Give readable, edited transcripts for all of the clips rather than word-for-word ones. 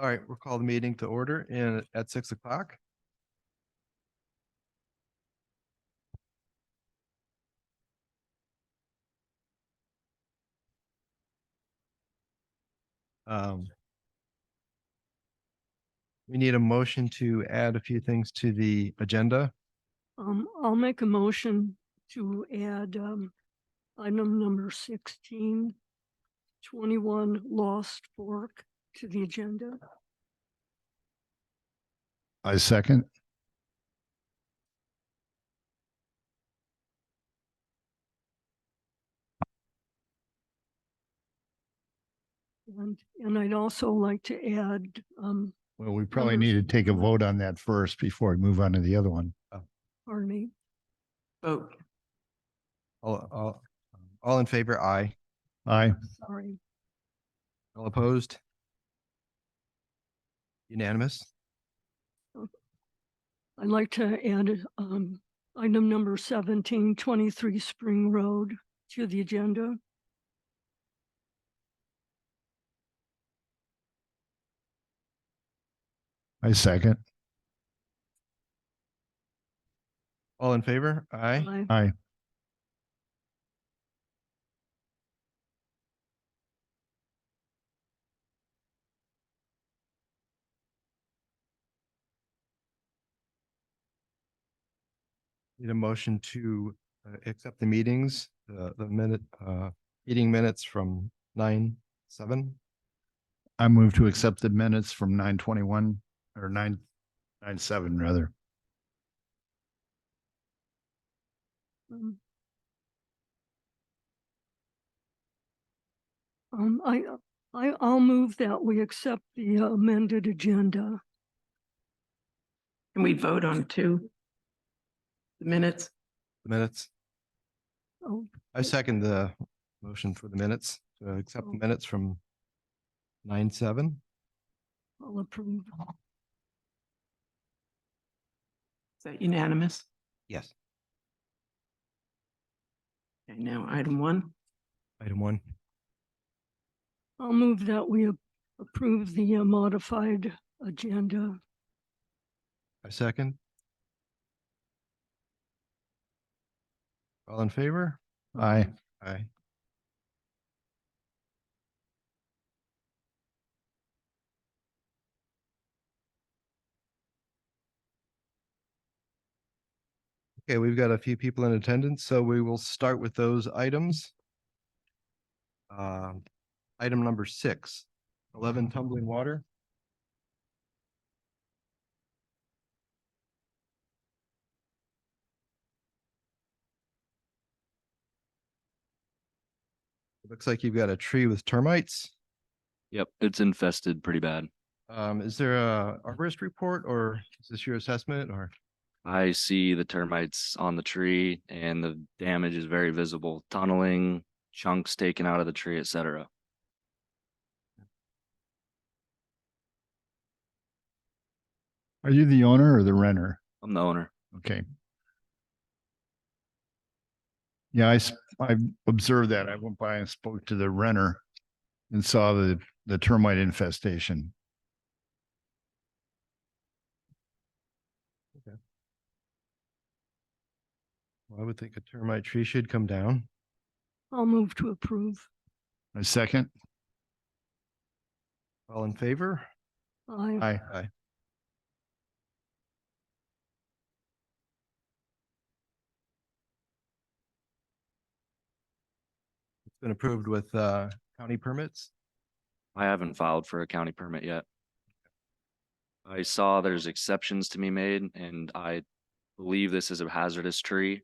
All right, we'll call the meeting to order at 6 o'clock. We need a motion to add a few things to the agenda. I'll make a motion to add, item number 16, 21 Lost Fork to the agenda. I second. And I'd also like to add, Well, we probably need to take a vote on that first before we move on to the other one. pardon me, Vote. All in favor, aye. Aye. sorry. All opposed? Unanimous? I'd like to add, item number 17, 23 Spring Road to the agenda. I second. All in favor, aye. Aye. Aye. Need a motion to accept the meetings, meeting minutes from 9/7. I move to accept the minutes from 9/21 or 9/7 rather. I'll move that we accept the amended agenda. Can we vote on the minutes? The minutes. Oh, I second the motion for the minutes to accept the minutes from 9/7. I'll approve. Is that unanimous? Yes. Okay, now item 1. Item 1. I'll move that we approve the modified agenda. I second. All in favor? Aye. Aye. Okay, we've got a few people in attendance, so we will start with those items. Item number 6, 11 Tumbling Water. It looks like you've got a tree with termites. Yep, it's infested pretty bad. Is there a arborist report or is this your assessment or? I see the termites on the tree and the damage is very visible. Tunneling, chunks taken out of the tree, etc. Are you the owner or the renter? I'm the owner. Okay. Yeah, I observed that. I went by and spoke to the renter and saw the termite infestation. Well, I would think a termite tree should come down. I'll move to approve. I second. All in favor? Aye. Aye. Aye. It's been approved with county permits. I haven't filed for a county permit yet. I saw there's exceptions to be made and I believe this is a hazardous tree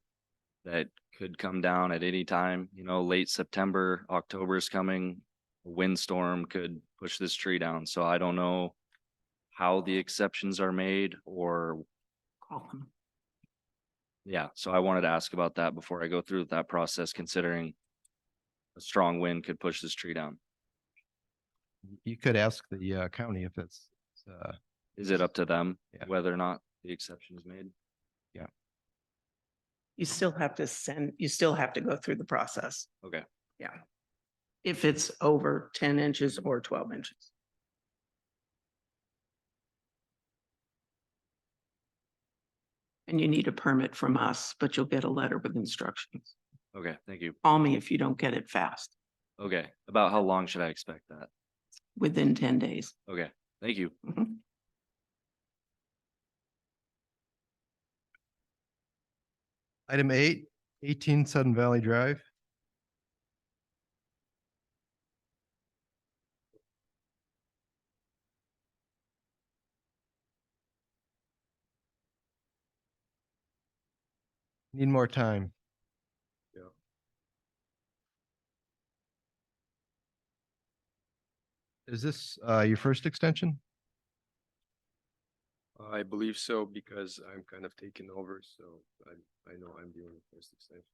that could come down at any time. You know, late September, October is coming. A windstorm could push this tree down. So I don't know how the exceptions are made or Call them. yeah. So I wanted to ask about that before I go through with that process, considering a strong wind could push this tree down. You could ask the county if it's Is it up to them Yeah. whether or not the exception is made? You still have to go through the process. Okay. Yeah. If it's over 10 inches or 12 inches. And you need a permit from us, but you'll get a letter with instructions. Okay, thank you. Call me if you don't get it fast, Okay, about how long should I expect that? within 10 days. Okay, thank you. Mhm. Item 8, 18 Sudden Valley Drive. Need more time. Yeah. Is this your first extension? I believe so because I'm kind of taking over, so I know I'm doing the first extension.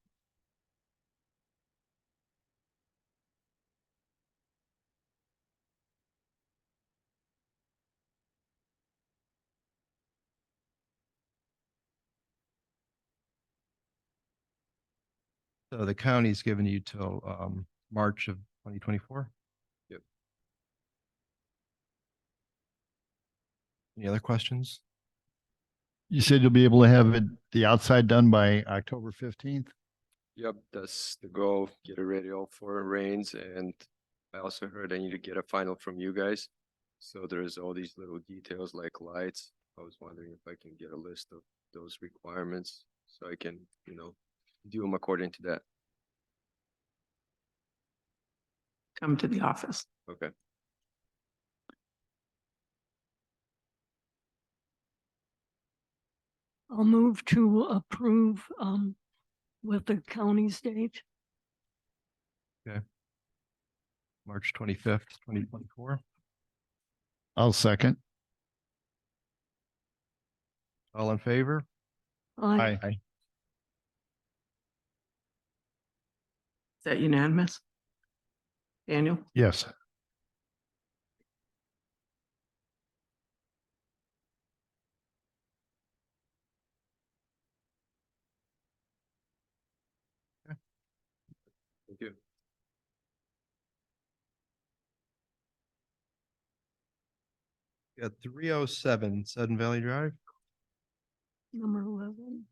So the county's given you till March of 2024? Yep. Any other questions? You said you'll be able to have it, the outside done by October 15th? Yep, that's the goal. Get it ready all for rains, and I also heard I need to get a final from you guys. So there's all these little details like lights. I was wondering if I can get a list of those requirements so I can, do them according to that. Come to the office. Okay. I'll move to approve with the county's date. March 25th, 2024. I'll second. All in favor? Aye. Aye. Is that unanimous? Daniel? Yes. Thank you. Got 307 Sudden Valley Drive. Number 11.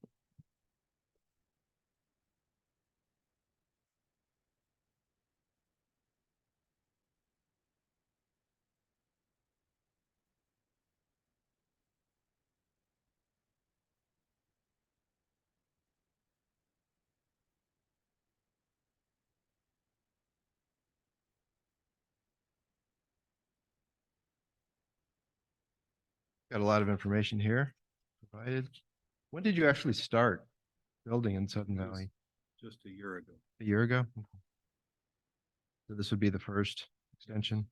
Got a lot of information here provided. When did you actually start building in Sudden Valley? Just a year ago. A year ago? So this would be the first extension.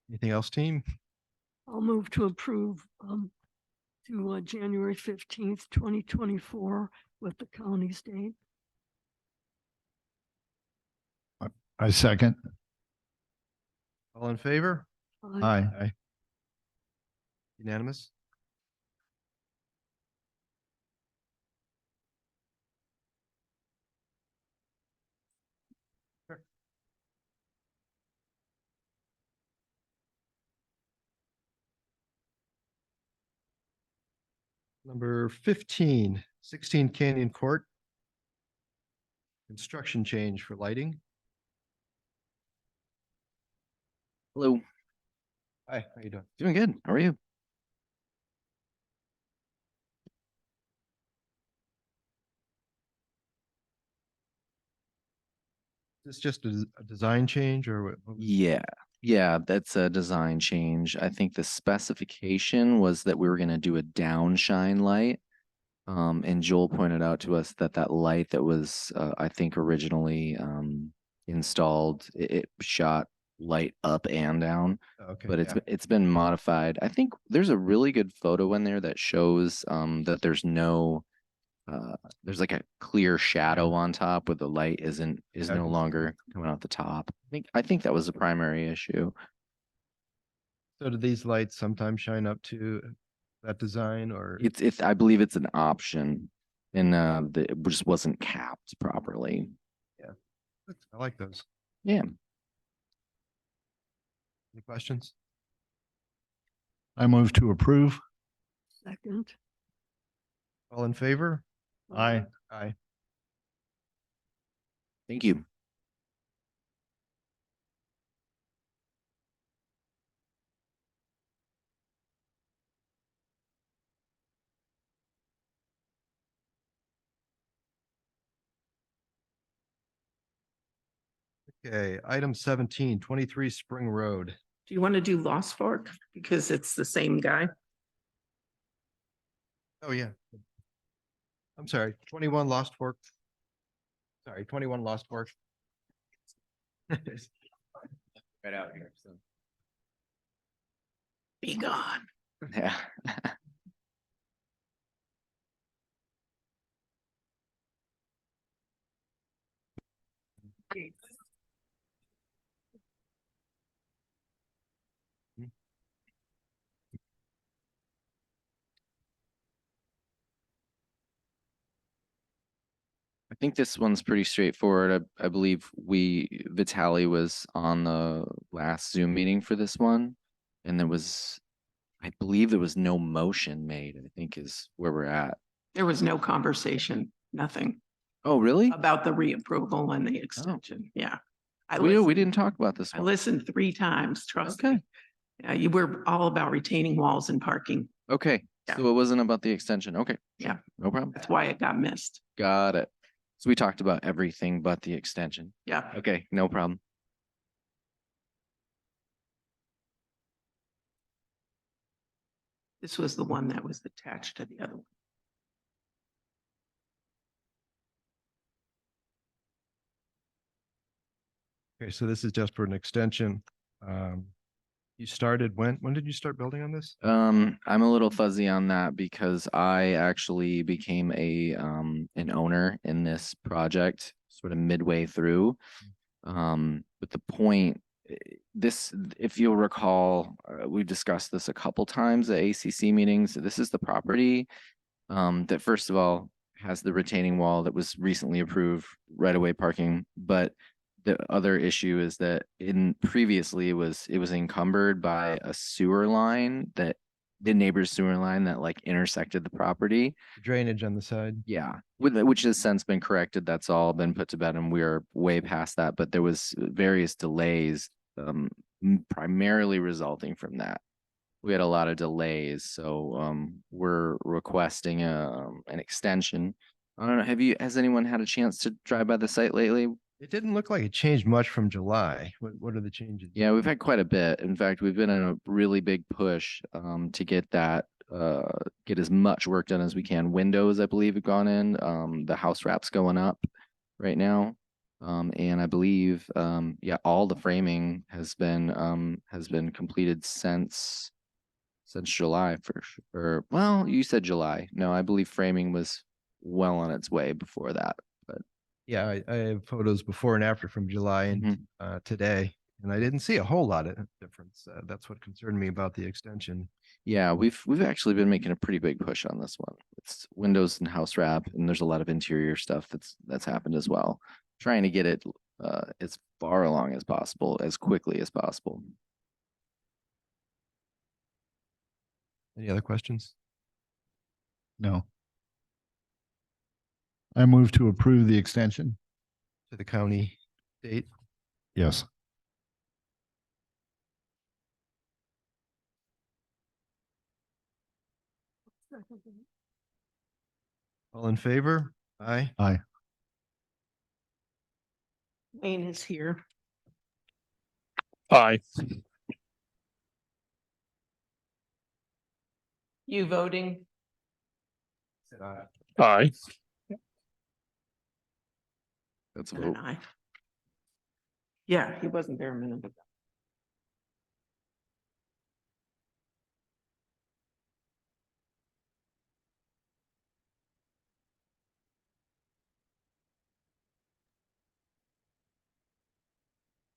Anything else, team? I'll move to approve to January 15th, 2024 with the county's date. I second. All in favor? Aye. Unanimous? Sure. Number 15, 16 Canyon Court. Construction change for lighting. Hello, Hi, how you doing? doing good. How are you? Is this just a design change or what? Yeah, that's a design change. I think the specification was that we were going to do a downshine light. And Joel pointed out to us that that light that was, I think originally installed, it shot light up and down, Okay, but yeah. it's been modified. I think there's a really good photo in there that shows that there's like a clear shadow on top where the light is I no can see longer coming out the top. I think that was the primary issue. So do these lights sometimes shine up to that design or? It's I believe it's an option, and it just wasn't capped properly. I like those. Yeah. Any questions? I move to approve. Second. All in favor? Aye. Aye. Thank you. Okay, item 17, 23 Spring Road. Do you want to do Lost Fork? Because it's the same guy. Oh, yeah. I'm sorry, 21 Lost Fork. Sorry, 21 Lost Fork. Right out here, so. Be gone. Yeah. I think this one's pretty straightforward. I believe Vitali was on the last Zoom meeting for this one. And I believe there was no motion made, I think is where we're at. There was no conversation, nothing Oh, really? about the reapproval and the extension. Yeah. I We listened, didn't talk about this I one. listened 3 times, trust me. Okay, Yeah, you were all about retaining walls and parking. okay. Yeah. So it wasn't about the extension. Okay. Yeah. sure, No problem. That's why it got missed. Got it. So we talked about everything but the extension. Yeah. Okay, no problem. This was the one that was attached to the other one. Okay, so this is just for an extension. You started, when did you start building on this? I'm a little fuzzy on that because I actually became an owner in this project sort of midway through. But the point, if you'll recall, we've discussed this a couple times at ACC meetings. This is the property that first of all has the retaining wall that was recently approved, right away parking, but the other issue is that previously it was encumbered by a sewer line that the neighbor's sewer line that like intersected the property. Drainage on the side. Yeah, which has since been corrected. That's all been put to bed and we are way past that, but there was various delays, primarily resulting from that. We had a lot of delays, so we're requesting an extension. I don't know, has anyone had a chance to drive by the site lately? It didn't look like it changed much from July. What are the changes? Yeah, we've had quite a bit. In fact, we've been in a really big push to get as much work done as we can. Windows, I believe, have gone in. The house wrap's going up right now. And I believe yeah, all the framing has been completed since July for sure. Well, you said July. No, I believe framing was well on its way before that. But Yeah, I have photos before and after from July and today, and I didn't see a whole lot of difference. That's what concerned me about the extension. yeah, we've actually been making a pretty big push on this one. It's windows and house wrap, and there's a lot of interior stuff that's happened as well. Trying to get it as far along as possible, as quickly as possible. Any other questions? No. I move to approve the extension. To the county date? Yes. All in favor? Aye. Aye. Wayne is here. Aye. You voting? Said aye. Aye. That's a And vote. an aye. Yeah, he wasn't there a minute ago.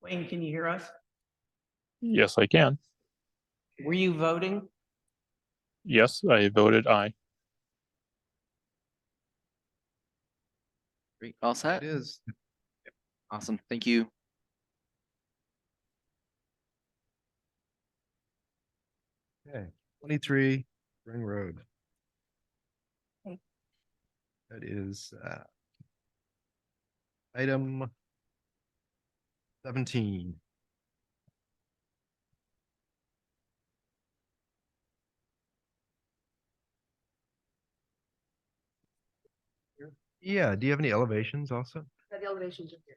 Wayne, can you hear us? Yes, I can. Were you voting? Yes, I voted aye. Great. All set? It is. Awesome. Thank you. Okay, 23 Spring Road. Okay. That is item 17. Yeah, do you have any elevations also? The elevations are here.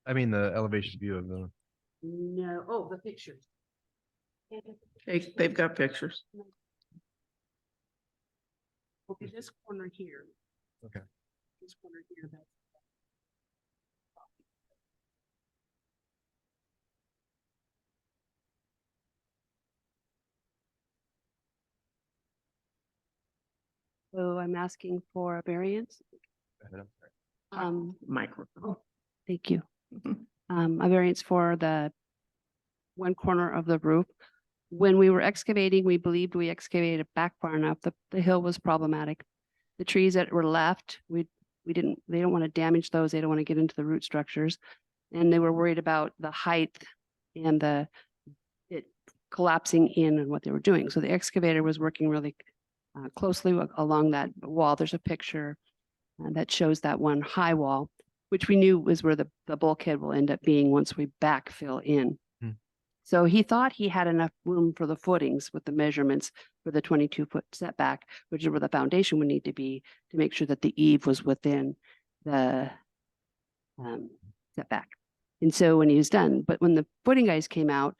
I mean, the elevation view of the, No, oh, the pictures. They've got pictures. Okay, this corner here. Okay. This corner here, that's. So I'm asking for a variance. Microphone. Thank you. Mhm. A variance for the one corner of the roof. When we were excavating, we believed we excavated back far enough. The hill was problematic. The trees that were left, they don't want to damage those. They don't want to get into the root structures. And they were worried about the height and it collapsing in and what they were doing. So the excavator was working really closely along that wall. There's a picture that shows that one high wall, which we knew was where the bulkhead will end up being once we backfill in. So he thought he had enough room for the footings with the measurements for the 22-foot setback, which is where the foundation would need to be to make sure that the eave was within the setback. And so when he was done, but when the footing guys came out,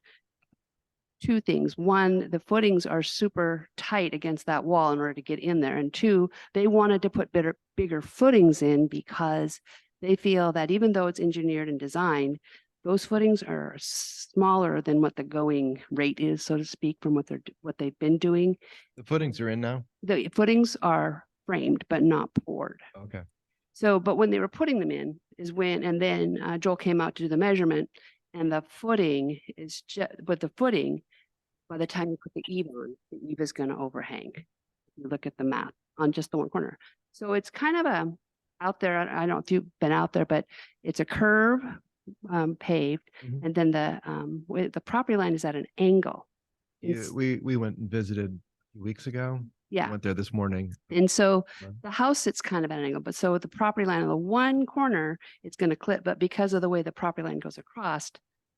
two things. One, the footings are super tight against that wall in order to get in there. And two, they wanted to put bigger footings in because they feel that even though it's engineered and designed, those footings are smaller than what the going rate is, so to speak, from what they've been doing. the footings are in now? The footings are framed, but not poured. Okay. So, but when they were putting them in is when, and then Joel came out to do the measurement, and the footing is just, but the footing, by the time you put the eave on, the eave is going to overhang. You look at the math on just the one corner. So it's kind of out there. I don't know if you've been out there, but it's a curve paved, Mhm. and then the property line is at an angle. Yeah, we went and visited a few weeks ago. Yeah. Went there this morning. And so Right. the house sits kind of at an angle, but so the property line on the one corner, it's going to clip, but because of the way the property line goes across,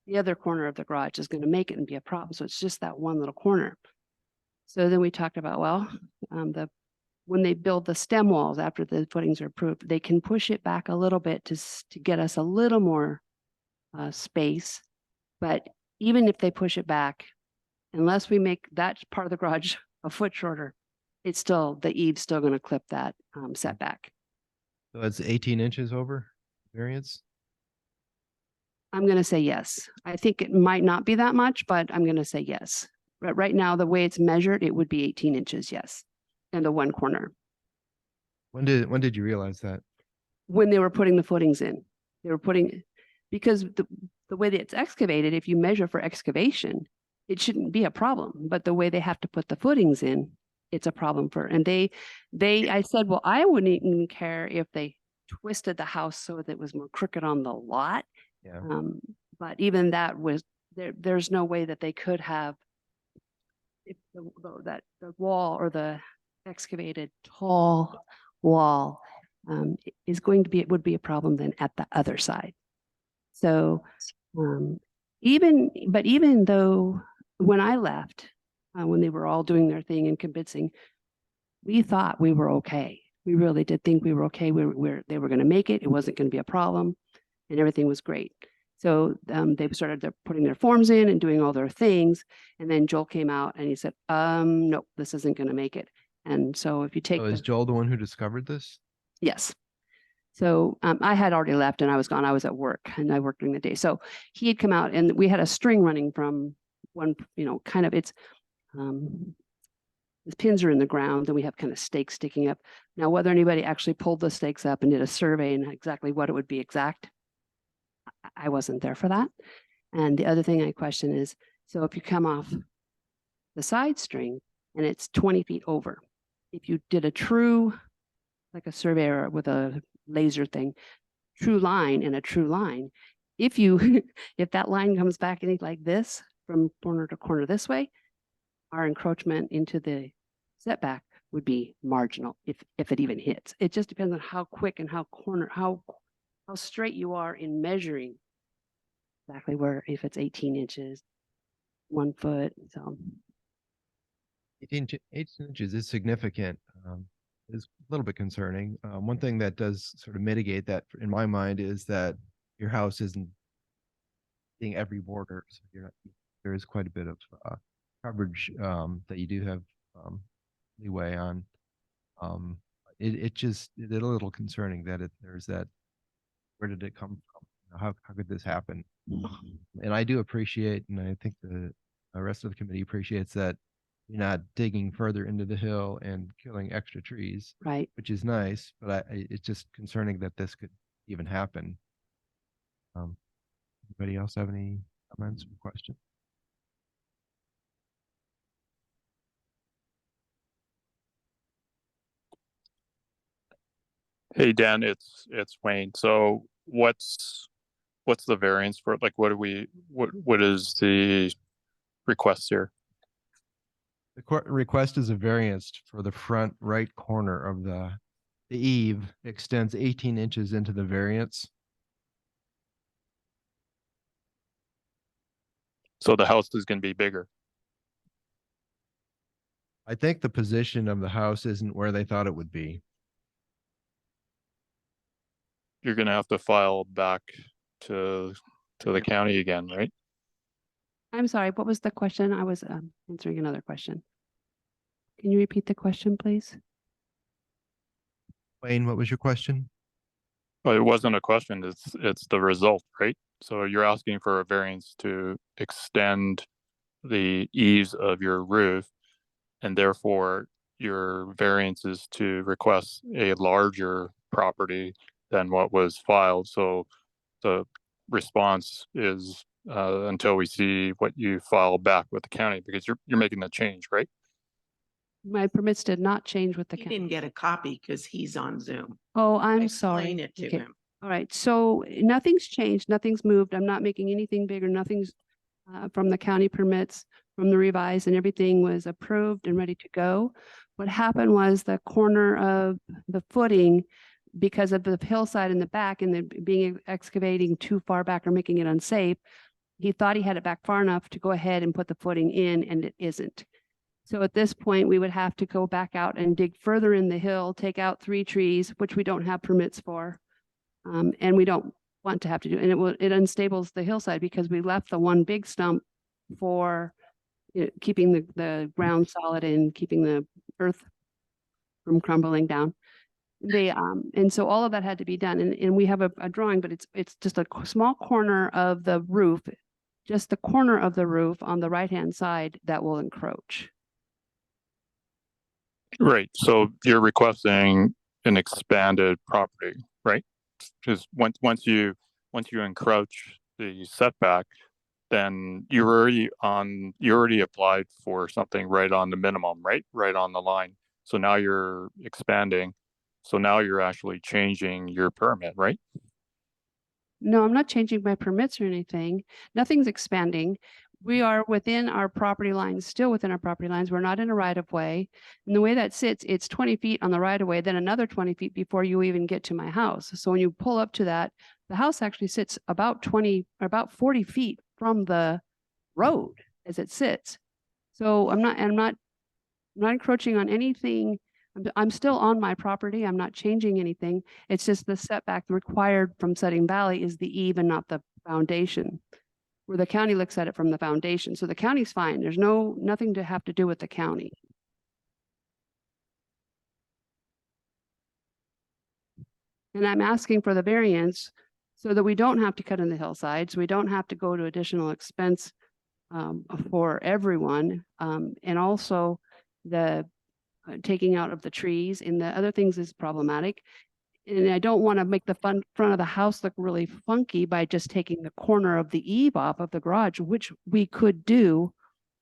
the other corner of the garage is going to make it and be a problem. So it's just that one little corner. So then we talked about, well, when they build the stem walls after the footings are approved, they can push it back a little bit to get us a little more space. But even if they push it back, unless we make that part of the garage a foot shorter, it's still, the eave's still going to clip that setback. So it's 18 inches over variance? I'm going to say yes. I think it might not be that much, but I'm going to say yes. But right now, the way it's measured, it would be 18 inches, yes. And the one corner. When did you realize that? When they were putting the footings in, they were putting, because the way that it's excavated, if you measure for excavation, it shouldn't be a problem. But the way they have to put the footings in, it's a problem for, and I said, well, I wouldn't even care if they twisted the house so that it was more crooked on the lot. Yeah. But even that was, there's no way that they could have, if the wall or the excavated tall wall is going to be, it would be a problem then at the other side. So even though when I left, when they were all doing their thing and convincing, we thought we were okay. We really did think we were okay. They were going to make it. It wasn't going to be a problem, and everything was great. So they started putting their forms in and doing all their things. And then Joel came out and he said, no, this isn't going to make it. And so if you take, Oh, is Joel the one who discovered this? yes. So I had already left and I was gone. I was at work and I worked during the day. So he had come out and we had a string running from one, kind of the pins are in the ground and we have kind of stakes sticking up. Now, whether anybody actually pulled the stakes up and did a survey and exactly what it would be exact, I wasn't there for that. And the other thing I question is, so if you come off the side string and it's 20 feet over, if you did a true, like a surveyor with a laser thing, true line and a true line, if that line comes back any like this from corner to corner this way, our encroachment into the setback would be marginal if it even hits. It just depends on how quick and how straight you are in measuring exactly where, if it's 18 inches, 1 foot, so. 18 inches is significant. Is a little bit concerning. One thing that does sort of mitigate that in my mind is that your house isn't being every border. So there is quite a bit of coverage that you do have leeway on. It's a little concerning that there's that. Where did it come from? How could this happen? And I do appreciate, and I think the rest of the committee appreciates that you're not digging further into the hill and killing extra trees, Right. which is nice, but it's just concerning that this could even happen. Anybody else have any comments or questions? Hey, Dan, it's Wayne. So what's the variance for it? Like, what is the request here? The request is a variance for the front right corner of the eave extends 18 inches into the variance. So the house is going to be bigger. I think the position of the house isn't where they thought it would be. You're going to have to file back to the county again, right? I'm sorry, what was the question? I was answering another question. Can you repeat the question, please? Wayne, what was your question? Well, it wasn't a question. It's the result, right? So you're asking for a variance to extend the eaves of your roof, and therefore your variance is to request a larger property than what was filed. So the response is until we see what you file back with the county, because you're making the change, right? My permits did not change with the He county. didn't get a copy because he's on Zoom. Oh, I'm Explain sorry. it to Okay. him. All right, so nothing's changed, nothing's moved. I'm not making anything bigger, nothing's from the county permits, from the revised, and everything was approved and ready to go. What happened was the corner of the footing, because of the hillside in the back and the being excavating too far back or making it unsafe, he thought he had it back far enough to go ahead and put the footing in, and it isn't. So at this point, we would have to go back out and dig further in the hill, take out 3 trees, which we don't have permits for. And we don't want to have to do, and it unstables the hillside because we left the one big stump for keeping the ground solid and keeping the earth from crumbling down. And so all of that had to be done. And we have a drawing, but it's just a small corner of the roof, just the corner of the roof on the right-hand side that will encroach. Right. So you're requesting an expanded property, right? Because once you encroach the setback, then you already applied for something right on the minimum, right on the line. So now you're expanding. So now you're actually changing your permit, right? No, I'm not changing my permits or anything. Nothing's expanding. We are within our property lines, still within our property lines. We're not in a right of way. And the way that sits, it's 20 feet on the right of way, then another 20 feet before you even get to my house. So when you pull up to that, the house actually sits about 40 feet from the road as it sits. So I'm not encroaching on anything. I'm still on my property. I'm not changing anything. It's just the setback required from Setting Valley is the eave and not the foundation, where the county looks at it from the foundation. So the county's fine. There's nothing to have to do with the county. And I'm asking for the variance so that we don't have to cut in the hillside, so we don't have to go to additional expense for everyone. And also the taking out of the trees and the other things is problematic. And I don't want to make the front of the house look really funky by just taking the corner of the eave off of the garage, which we could do.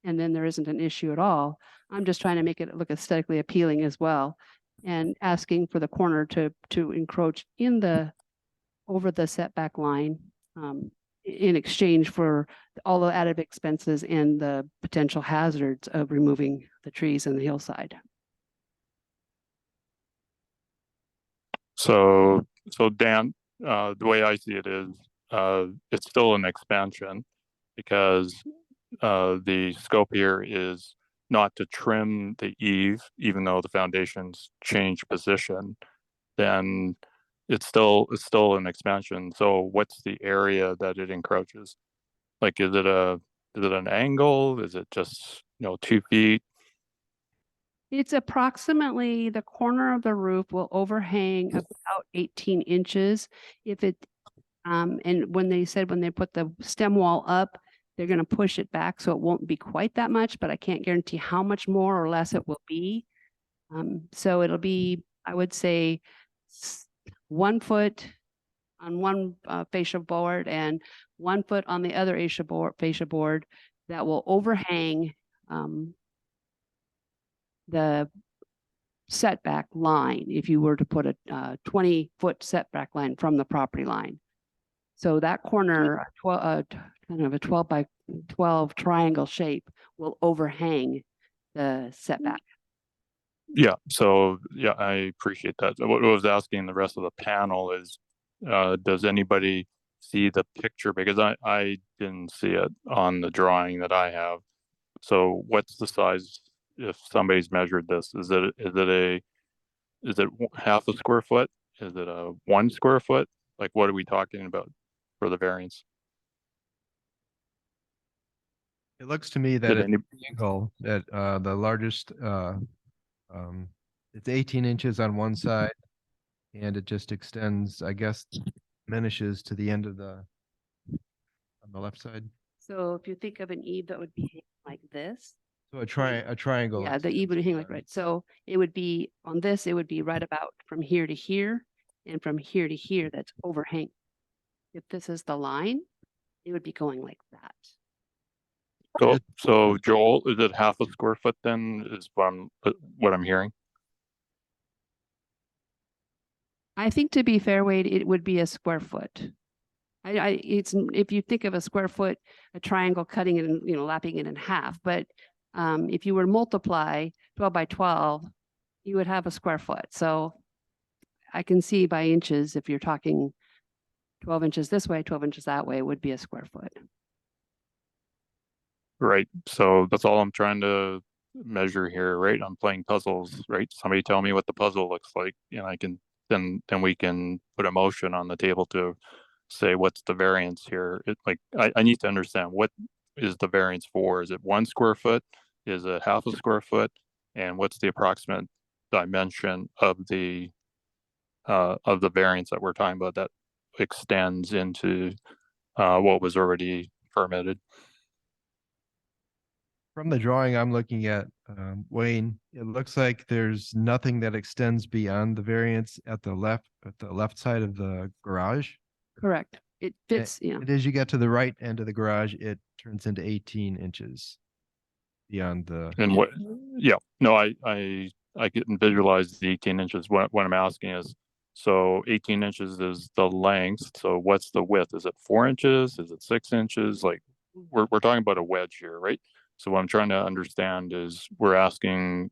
And then there isn't an issue at all. I'm just trying to make it look aesthetically appealing as well. And asking for the corner to encroach over the setback line in exchange for all the added expenses and the potential hazards of removing the trees in the hillside. So, Dan, the way I see it is, it's still an expansion because the scope here is not to trim the eave, even though the foundations change position, then it's still an expansion. So what's the area that it encroaches? Like, is it an angle? Is it just, 2 feet? It's approximately the corner of the roof will overhang about 18 inches. If it, and when they put the stem wall up, they're going to push it back, so it won't be quite that much, but I can't guarantee how much more or less it will be. So it'll be, I would say, 1 foot on one fascia board and 1 foot on the other fascia board that will overhang the setback line if you were to put a 20-foot setback line from the property line. So that corner, kind of a 12 by 12 triangle shape, will overhang the setback. Yeah, so yeah, I appreciate that. What I was asking the rest of the panel is, does anybody see the picture? Because I didn't see it on the drawing that I have. So what's the size if somebody's measured this? Is it half a square foot? Is it a 1 square foot? Like, what are we talking about for the variance? It looks to me that Did it's any, the angle that the largest it's 18 inches on one side, and it just extends, I guess, diminishes to the end of on the left side. So if you think of an eave that would be hanging like this, So a triangle. yeah, the eave would hang like right. So it would be on this, it would be right about from here to here, and from here to here, that's overhang. If this is the line, it would be going like that. so Joel, is it half a square foot then is what I'm hearing? I think to be fair, Wade, it would be a square foot. It's, if you think of a square foot, a triangle cutting it and, lapping it in half, but if you were to multiply 12 by 12, you would have a square foot. So I can see by inches, if you're talking 12 inches this way, 12 inches that way, would be a square foot. Right. So that's all I'm trying to measure here, right? I'm playing puzzles, right? Somebody tell me what the puzzle looks like, and I can then we can put a motion on the table to say what's the variance here. I need to understand, what is the variance for? Is it 1 square foot? Is it half a square foot? And what's the approximate dimension of the variance that we're talking about that extends into what was already permitted? From the drawing I'm looking at, Wayne, it looks like there's nothing that extends beyond the variance at the left side of the garage. Correct. It fits, yeah. And as you get to the right end of the garage, it turns into 18 inches beyond the. And what, yeah, no, I can visualize the 18 inches. What I'm asking is, so 18 inches is the length. So what's the width? Is it 4 inches? Is it 6 inches? Like, we're talking about a wedge here, right? So what I'm trying to understand is, we're asking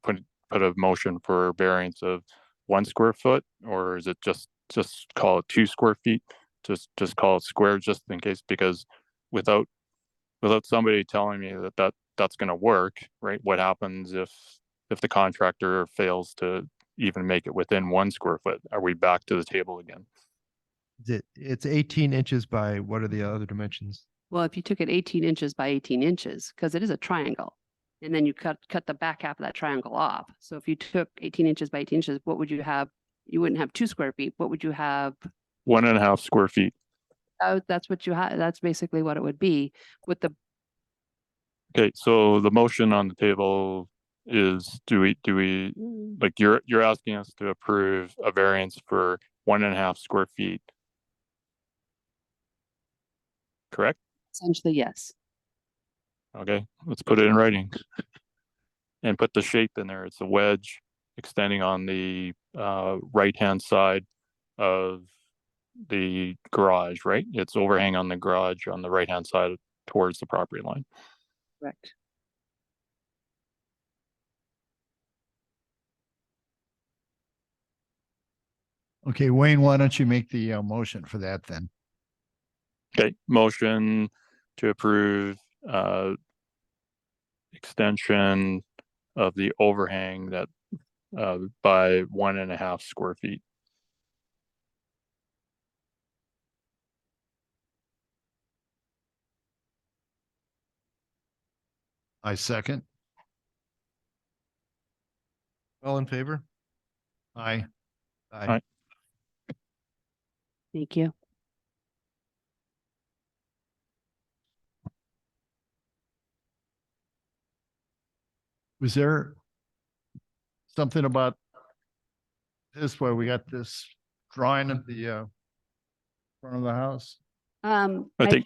put a motion for variance of 1 square foot, or is it just call it 2 square feet? Just call it square, just in case, because without somebody telling me that's going to work, right? What happens if the contractor fails to even make it within 1 square foot? Are we back to the table again? It's 18 inches by, what are the other dimensions? Well, if you took it 18 inches by 18 inches, because it is a triangle, and then you cut the back half of that triangle off. So if you took 18 inches by 18 inches, what would you have? You wouldn't have 2 square feet. What would you have? 1.5 square feet. That's what you have. That's basically what it would be with the. Okay, so the motion on the table is, do we like, you're asking us to approve a variance for 1.5 square feet, correct? Essentially, yes. Okay, let's put it in writing and put the shape in there. It's a wedge extending on the right-hand side of the garage, right? It's overhang on the garage on the right-hand side towards the property line. Correct. Okay, Wayne, why don't you make the motion for that then? Okay, motion to approve extension of the overhang that by 1.5 square feet. I second. All in favor? Aye. Aye. Thank you. Was there something about this where we got this drawing of the front of the house? I think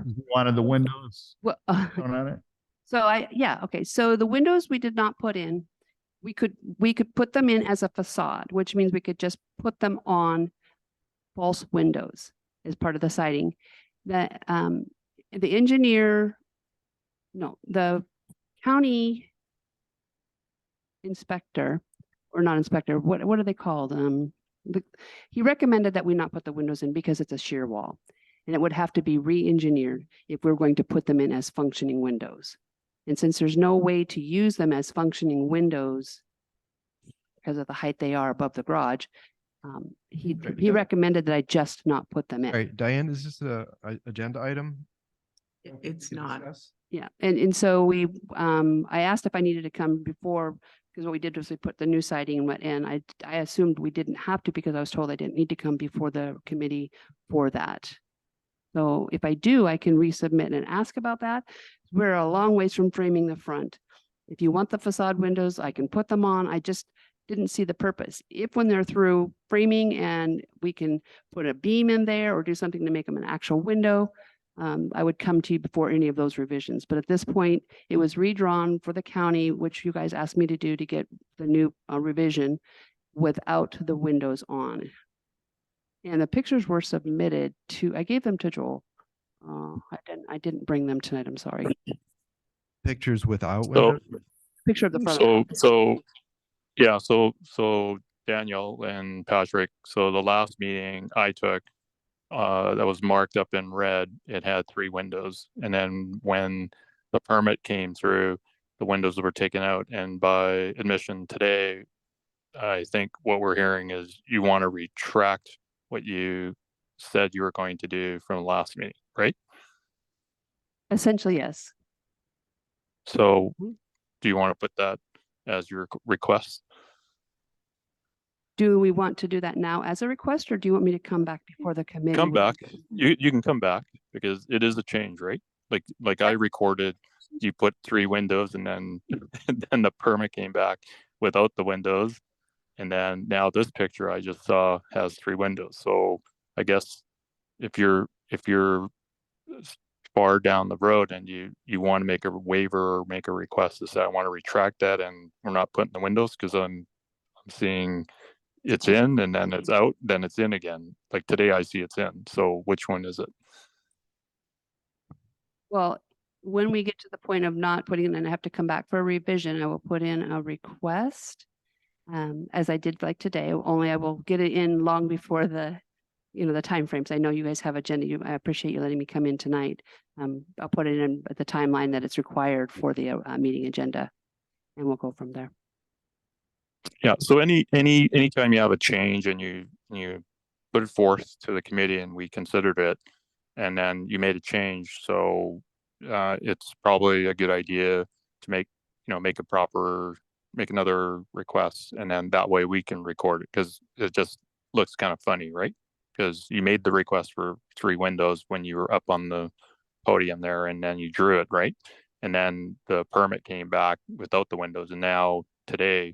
You wanted the windows Well, shown on it? yeah, okay. So the windows we did not put in. We could put them in as a facade, which means we could just put them on false windows as part of the siding. The engineer, no, the county inspector, or not inspector, what are they called? He recommended that we not put the windows in because it's a shear wall. And it would have to be re-engineered if we're going to put them in as functioning windows. And since there's no way to use them as functioning windows because of the height they are above the garage, he recommended that I just not put them in. All right, Diane, is this a agenda item? It's to not. discuss? Yeah, and so I asked if I needed to come before, because what we did was we put the new siding and went in. I assumed we didn't have to because I was told I didn't need to come before the committee for that. So if I do, I can resubmit and ask about that. We're a long ways from framing the front. If you want the facade windows, I can put them on. I just didn't see the purpose. If when they're through framing and we can put a beam in there or do something to make them an actual window, I would come to you before any of those revisions. But at this point, it was redrawn for the county, which you guys asked me to do to get the new revision without the windows on. And the pictures were submitted to, I gave them to Joel. I didn't bring them tonight, I'm sorry. Pictures without So- windows? Picture of the front. of the house. So Daniel and Patrick, so the last meeting I took, that was marked up in red, it had 3 windows. And then when the permit came through, the windows were taken out. And by admission today, I think what we're hearing is you want to retract what you said you were going to do from the last meeting, right? Essentially, yes. So do you want to put that as your request? Do we want to do that now as a request, or do you want me to come back before the committee? Come back. You can come back because it is a change, right? Like I recorded, you put 3 windows and then and then the permit came back without the windows. And then now this picture I just saw has 3 windows. So I guess if you're far down the road and you want to make a waiver or make a request to say I want to retract that and we're not putting the windows because I'm seeing it's in and then it's out, then it's in again. Like today I see it's in. So which one is it? Well, when we get to the point of not putting it and I have to come back for a revision, I will put in a request. As I did like today, only I will get it in long before the timeframes. I know you guys have agenda. I appreciate you letting me come in tonight. I'll put it in at the timeline that it's required for the meeting agenda, and we'll go from there. Yeah. So anytime you have a change and you put it forth to the committee and we considered it, and then you made a change, so it's probably a good idea to make another request, and then that way we can record it because it just looks kind of funny, right? Because you made the request for 3 windows when you were up on the podium there, and then you drew it, right? And then the permit came back without the windows, and now today,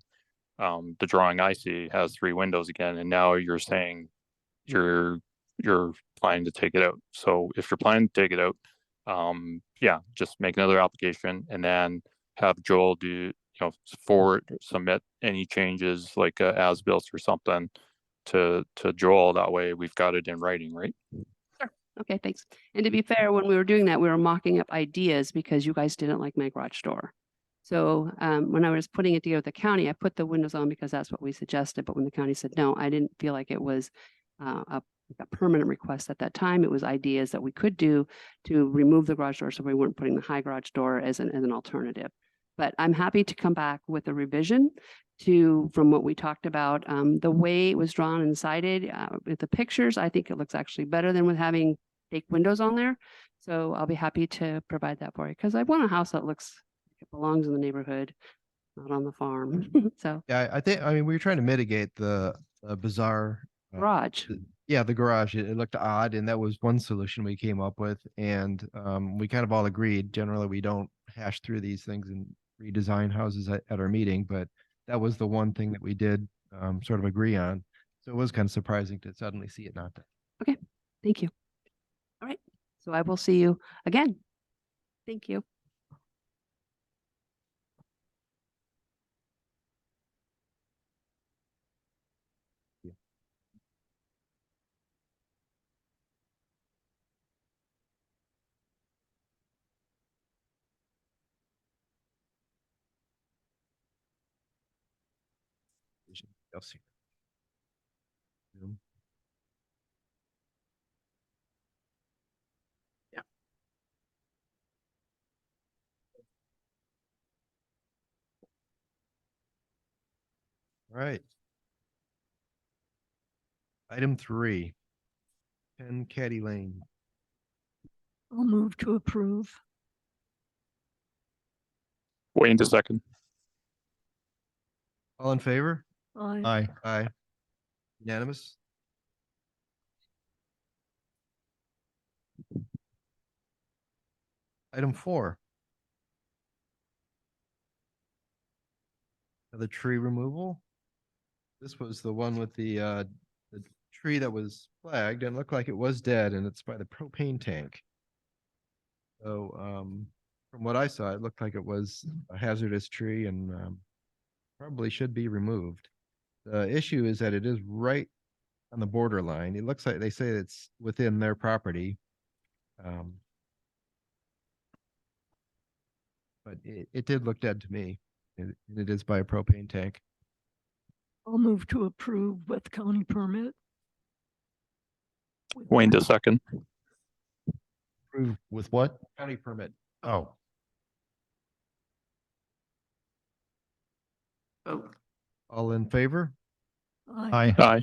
the drawing I see has 3 windows again, and now you're saying you're planning to take it out. So if you're planning to take it out, yeah, just make another application and then have Joel submit any changes like as-built or something to Joel. That way we've got it in writing, right? Okay, thanks. And to be fair, when we were doing that, we were mocking up ideas because you guys didn't like my garage door. So when I was putting it together with the county, I put the windows on because that's what we suggested. But when the county said no, I didn't feel like it was a permanent request at that time. It was ideas that we could do to remove the garage door so we weren't putting the high garage door as an alternative. But I'm happy to come back with a revision from what we talked about. The way it was drawn and cited with the pictures, I think it looks actually better than with having fake windows on there. So I'll be happy to provide that for you because I want a house that looks like it belongs in the neighborhood, not on the farm. So Yeah, I mean, we were trying to mitigate the bizarre garage. Yeah, the garage, it looked odd, and that was one solution we came up with. And we kind of all agreed, generally, we don't hash through these things and redesign houses at our meeting, but that was the one thing that we did sort of agree on. So it was kind of surprising to suddenly see it not there. Okay, thank you. All right, so I will see you again. Thank you. I'll see. Zoom. All right. Item 3, 10 Caddie Lane. I'll move to approve. Wayne to second. All in favor? Aye. Aye. Aye. Unanimous? Item 4. The tree removal. This was the one with the tree that was flagged and looked like it was dead, and it's by the propane tank. So from what I saw, it looked like it was a hazardous tree and probably should be removed. The issue is that it is right on the borderline. It looks like they say it's within their property. But it did look dead to me. It is by a propane tank. I'll move to approve with county permit. Wayne to second. Approve with what? County permit. Oh, Vote. All in favor? Aye. aye. Aye.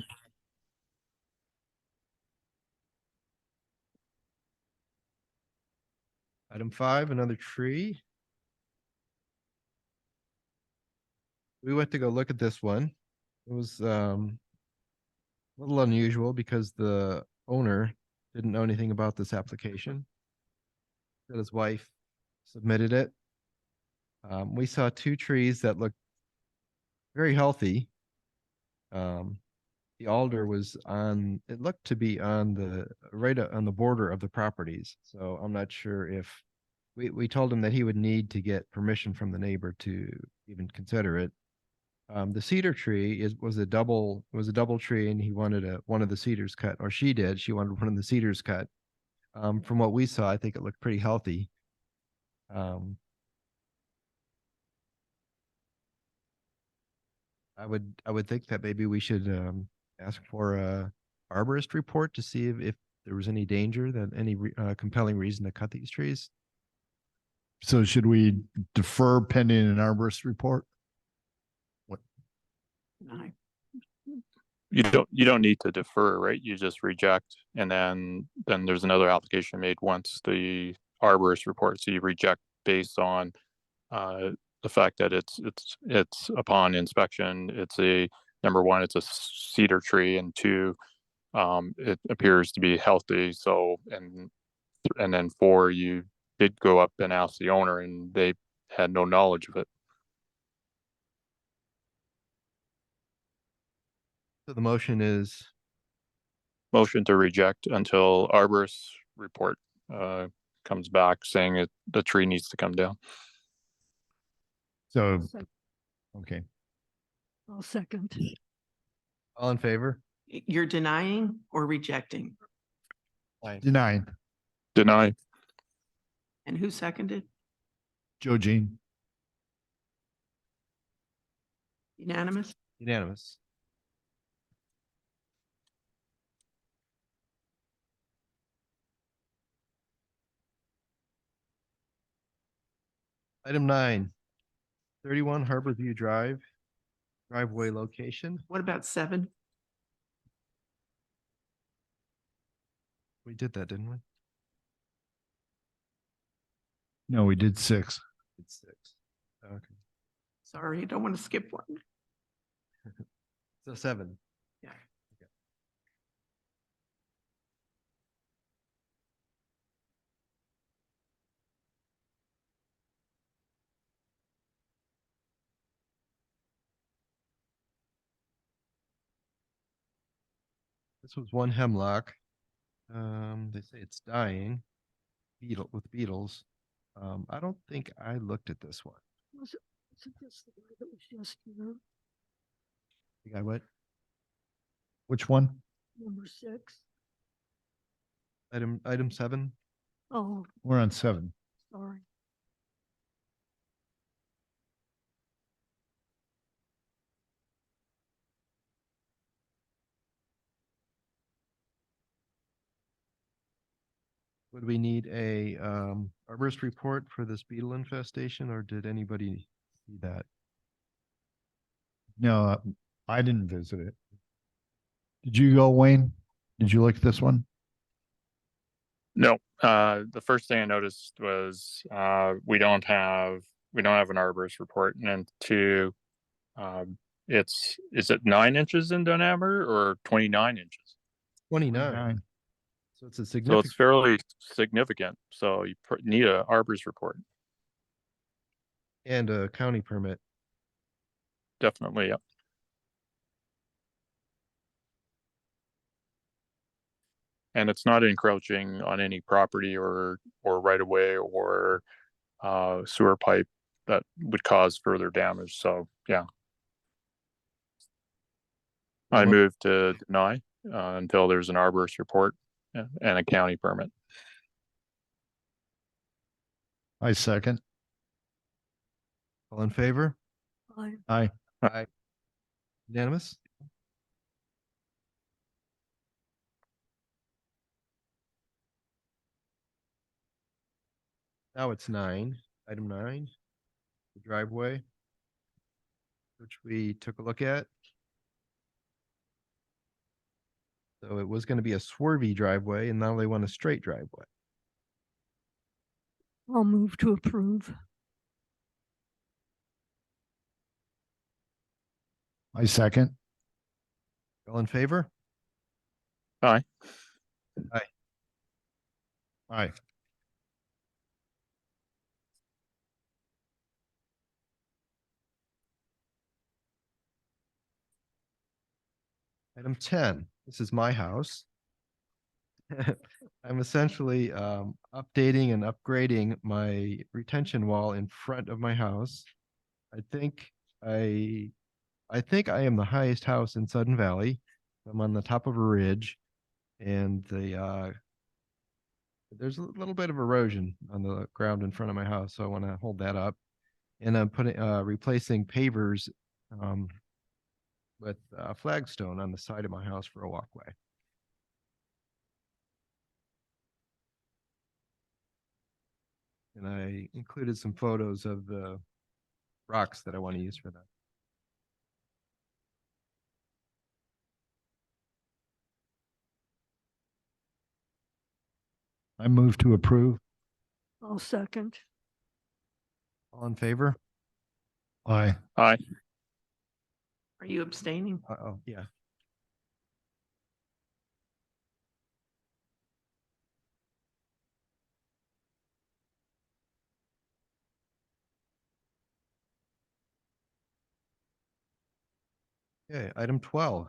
Item 5, another tree. We went to go look at this one. It was a little unusual because the owner didn't know anything about this application. That his wife submitted it. We saw 2 trees that looked very healthy. The alder was on, it looked to be on the right on the border of the properties. So I'm not sure if we told him that he would need to get permission from the neighbor to even consider it. The cedar tree was a double tree, and he wanted one of the cedars cut, or she did. She wanted one of the cedars cut. From what we saw, I think it looked pretty healthy. I would think that maybe we should ask for a arborist report to see if there was any danger, that any compelling reason to cut these trees. So should we defer pending an arborist report? Aye. You don't need to defer, right? You just reject, and then there's another application made once the arborist report. So you reject based on the fact that it's upon inspection, it's number 1, it's a cedar tree, and 2, it appears to be healthy. So and then 4, you did go up and ask the owner, and they had no knowledge of it. So the motion is Motion to reject until arborist report comes back saying the tree needs to come down. So, Sec- okay. I'll second. all in favor? You're denying or rejecting? Denying. Deny. And who seconded? Joe Jean. Unanimous? Unanimous. Item 9, 31 Harborview Drive, driveway location. What about 7? We did that, didn't we? No, we did 6. It's 6. Okay. Sorry, I don't want to skip one. So 7. Yeah. This was one hemlock. They say it's dying. With beetles. I don't think I looked at this one. Was it just the guy that was just here, You got what? Which one? number 6? Item 7. Oh, We're on 7. sorry. Would we need a arborist report for this beetle infestation, or did anybody see that? No, I didn't visit it. Did you go, Wayne? Did you look at this one? No, the first thing I noticed was we don't have an arborist report, and then 2, is it 9 inches in diameter or 29 inches? 29. So it's a So significant. it's fairly significant. So you need a arborist report, And a county permit. definitely. Yeah. And it's not encroaching on any property or right of way or sewer pipe that would cause further damage. So yeah, I Well, move to deny until there's an arborist report and a county permit. I second. All in favor? I, Aye. Unanimous? Now it's 9, item 9, the driveway, which we took a look at. So it was going to be a swervy driveway, and now they want a straight driveway. I'll move to approve. I second. All in favor? Aye. Aye. Item 10, this is my house. I'm essentially updating and upgrading my retention wall in front of my house. I think I am the highest house in Sudden Valley. I'm on the top of a ridge, and there's a little bit of erosion on the ground in front of my house, so I want to hold that up. And I'm replacing pavers with flagstone on the side of my house for a walkway. And I included some photos of the rocks that I want to use for that. I move to approve. I'll second. All in favor? Aye. Aye. Are you abstaining? Oh, yeah. Okay, item 12.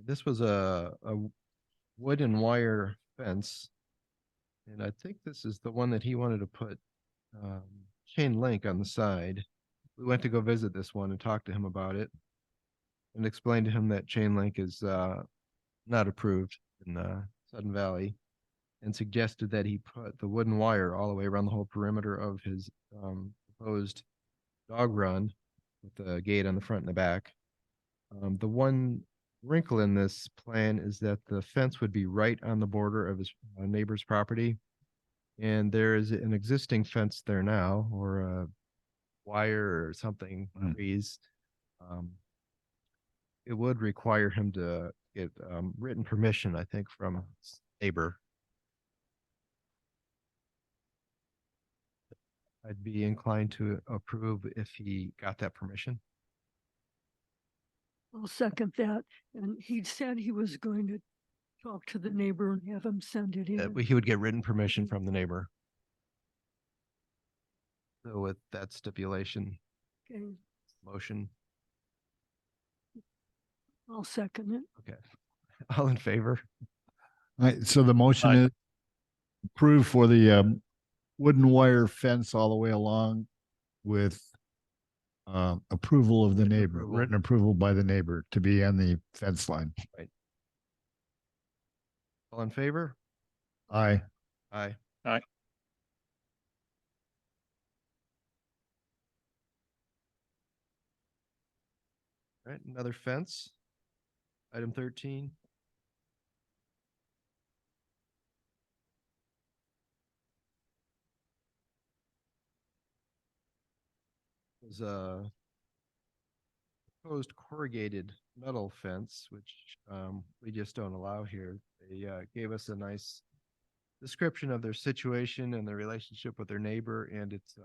This was a wood and wire fence. And I think this is the one that he wanted to put chain link on the side. We went to go visit this one and talk to him about it and explain to him that chain link is not approved in Sudden Valley, and suggested that he put the wooden wire all the way around the whole perimeter of his proposed dog run with the gate on the front and the back. The one wrinkle in this plan is that the fence would be right on the border of his neighbor's property. And there is an existing fence there now, or a wire or something, trees. It would require him to get written permission, I think, from his neighbor. I'd be inclined to approve if he got that permission. I'll second that. And he said he was going to talk to the neighbor and have him send it in. He would get written permission from the neighbor. So with that stipulation, Okay, motion, I'll second it. okay. All in favor? So the motion Aye. is approved for the wooden wire fence all the way along with approval of the neighbor, approval. written approval by the neighbor to be on the fence line. All in favor? Aye. Aye. Aye. All right, another fence. Item 13. Was a proposed corrugated metal fence, which we just don't allow here. They gave us a nice description of their situation and their relationship with their neighbor, and it's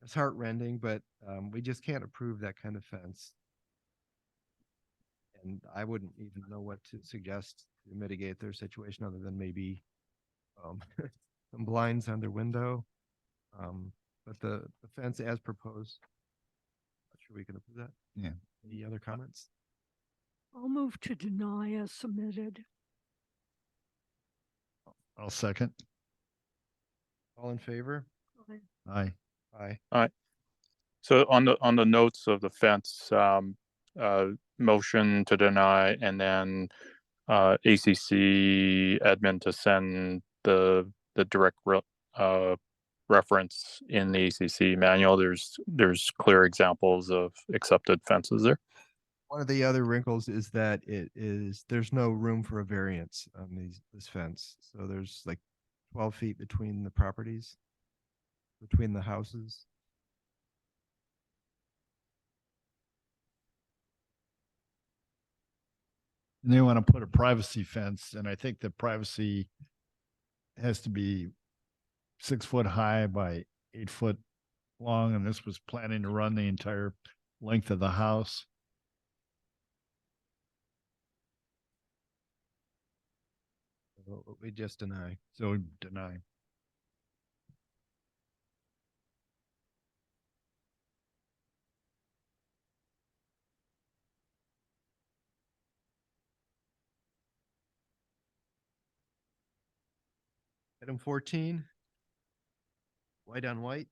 it's heartrending, but we just can't approve that kind of fence. And I wouldn't even know what to suggest to mitigate their situation other than maybe some blinds on their window. But the fence as proposed, not sure we can approve that. Yeah. Any other comments? I'll move to deny as submitted. I'll second. All in favor? Aye. Aye. Aye. So on the notes of the fence, motion to deny, and then ACC admin to send the direct reference in the ACC manual. There's clear examples of accepted fences there. One of the other wrinkles is that there's no room for a variance on this fence. So there's like 12 feet between the properties, between the houses. And they want to put a privacy fence, and I think the privacy has to be 6 foot high by 8 foot long, and this was planning to run the entire length of the house. So we just deny. So deny. Item 14. White on white.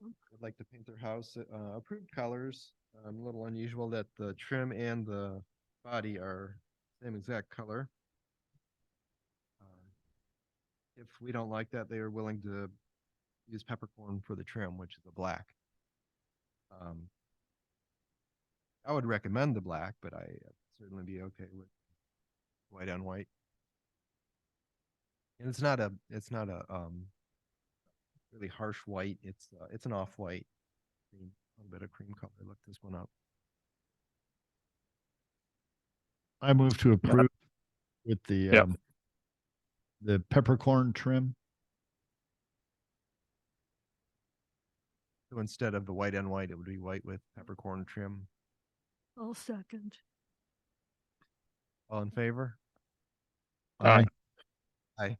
Would like to paint their house approved colors. A little unusual that the trim and the body are same exact color. If we don't like that, they are willing to use peppercorn for the trim, which is a black. I would recommend the black, but I certainly be okay with white on white. And it's not a really harsh white. It's an off white, a little bit of cream color. Look this one up. I move to approve with Yep. The peppercorn trim. So instead of the white on white, it would be white with peppercorn trim. I'll second. All in favor? Aye. Aye.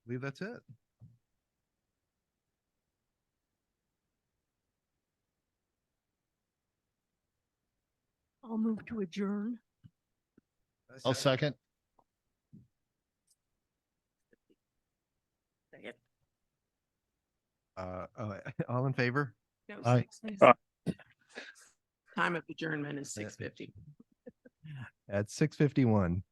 believe that's it. I'll move to adjourn. I'll second. Second. All in favor? No, Aye. 6:50. Time of adjournment is Yeah. 6:50. At 6:51.